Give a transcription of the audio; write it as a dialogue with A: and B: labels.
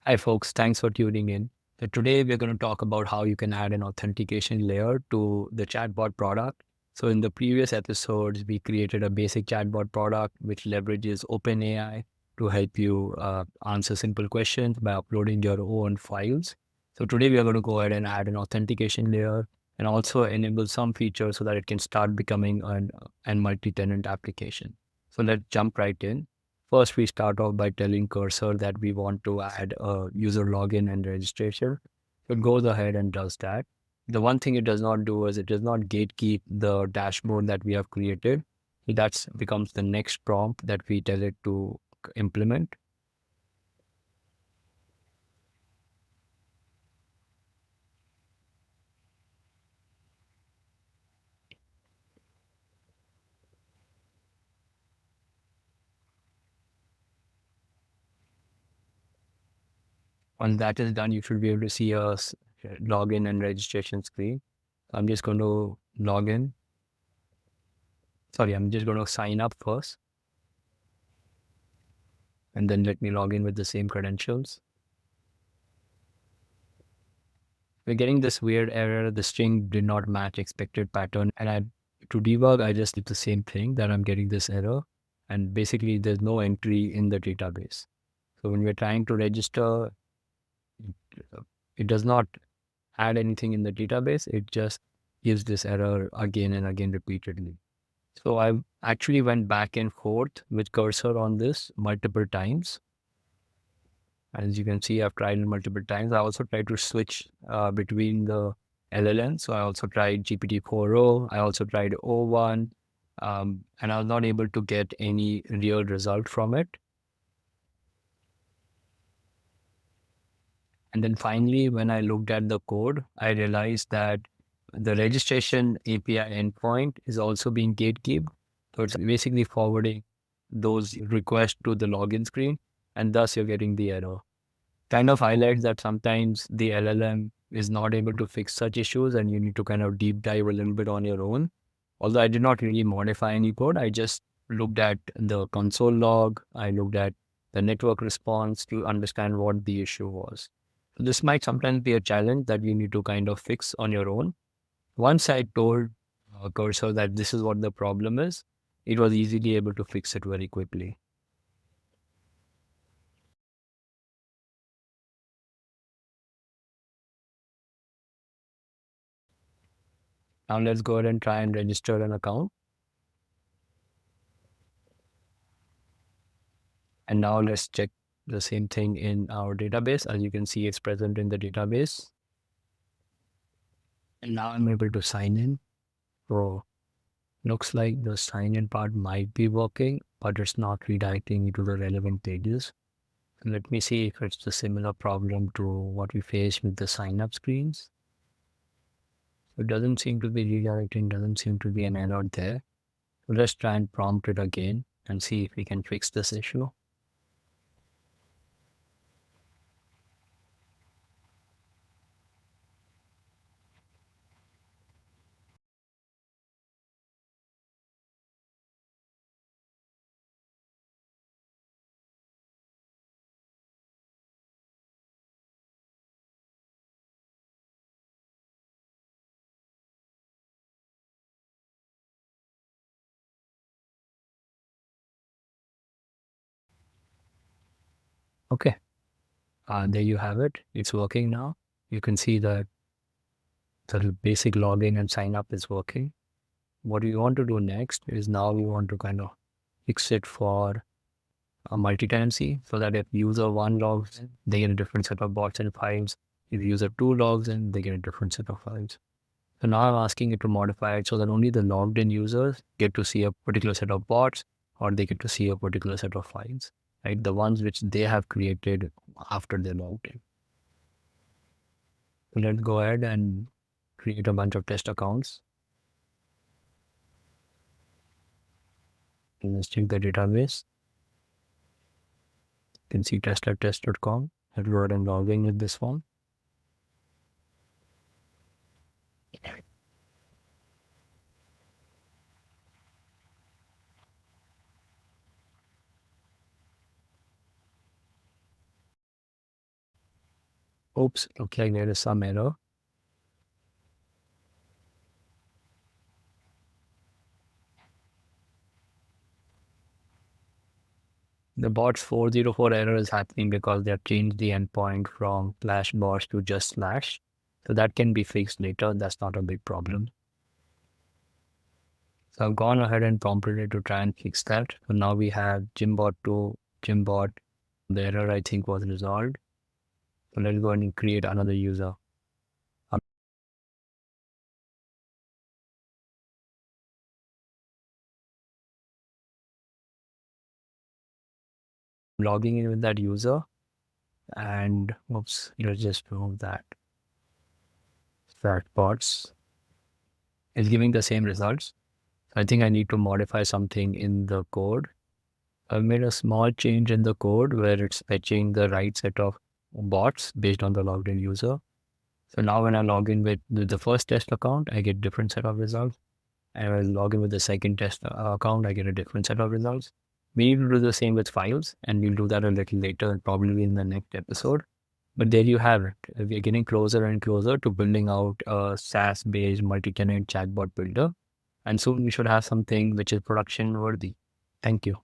A: Hi, folks. Thanks for tuning in. So today we're going to talk about how you can add an authentication layer to the chatbot product. So in the previous episodes, we created a basic chatbot product which leverages OpenAI to help you answer simple questions by uploading your own files. So today we are going to go ahead and add an authentication layer and also enable some features so that it can start becoming an multi-tenant application. So let's jump right in. First, we start off by telling Cursor that we want to add a user login and registration. So it goes ahead and does that. The one thing it does not do is it does not gatekeep the dashboard that we have created. That becomes the next prompt that we tell it to implement. Once that is done, you should be able to see a login and registration screen. I'm just going to log in. Sorry, I'm just going to sign up first. And then let me log in with the same credentials. We're getting this weird error. The string did not match expected pattern. And to debug, I just did the same thing that I'm getting this error. And basically, there's no entry in the database. So when we're trying to register, it does not add anything in the database. It just gives this error again and again repeatedly. So I actually went back and forth with Cursor on this multiple times. As you can see, I've tried it multiple times. I also tried to switch between the LLM. So I also tried GPT-4o. I also tried O1, and I was not able to get any real result from it. And then finally, when I looked at the code, I realized that the registration API endpoint is also being gatekept. So it's basically forwarding those requests to the login screen, and thus you're getting the error. Kind of highlights that sometimes the LLM is not able to fix such issues and you need to kind of deep dive a little bit on your own. Although I did not really modify any code, I just looked at the console log, I looked at the network response to understand what the issue was. So this might sometimes be a challenge that you need to kind of fix on your own. Once I told Cursor that this is what the problem is, it was easily able to fix it very quickly. Now let's go ahead and try and register an account. And now let's check the same thing in our database. As you can see, it's present in the database. And now I'm able to sign in. So looks like the sign in part might be working, but it's not redirecting me to the relevant pages. So let me see if it's a similar problem to what we faced with the sign up screens. It doesn't seem to be redirecting, doesn't seem to be an error there. So let's try and prompt it again and see if we can fix this issue. Okay, there you have it. It's working now. You can see that the basic login and sign up is working. What we want to do next is now we want to kind of fix it for a multi-tenancy so that if user one logs in, they get a different set of bots and files. If user two logs in, they get a different set of files. So now I'm asking it to modify it so that only the logged in users get to see a particular set of bots or they get to see a particular set of files, right? The ones which they have created after they logged in. So let's go ahead and create a bunch of test accounts. Let's check the database. You can see test.test.com. Let's go ahead and log in with this one. Oops, looks like there is some error. The bot's 404 error is happening because they have changed the endpoint from slash bots to just slash. So that can be fixed later. That's not a big problem. So I've gone ahead and prompted it to try and fix that. So now we have Gymbot to Gymbot. The error I think was resolved. So let's go ahead and create another user. I'm logging in with that user and oops, let's just remove that. Chatbots is giving the same results. I think I need to modify something in the code. I've made a small change in the code where it's fetching the right set of bots based on the logged in user. So now when I log in with the first test account, I get different set of results. And when I log in with the second test account, I get a different set of results. We need to do the same with files, and we'll do that a little later, probably in the next episode. But there you have it. We're getting closer and closer to building out a SaaS-based multi-tenant chatbot builder. And soon we should have something which is production worthy. Thank you.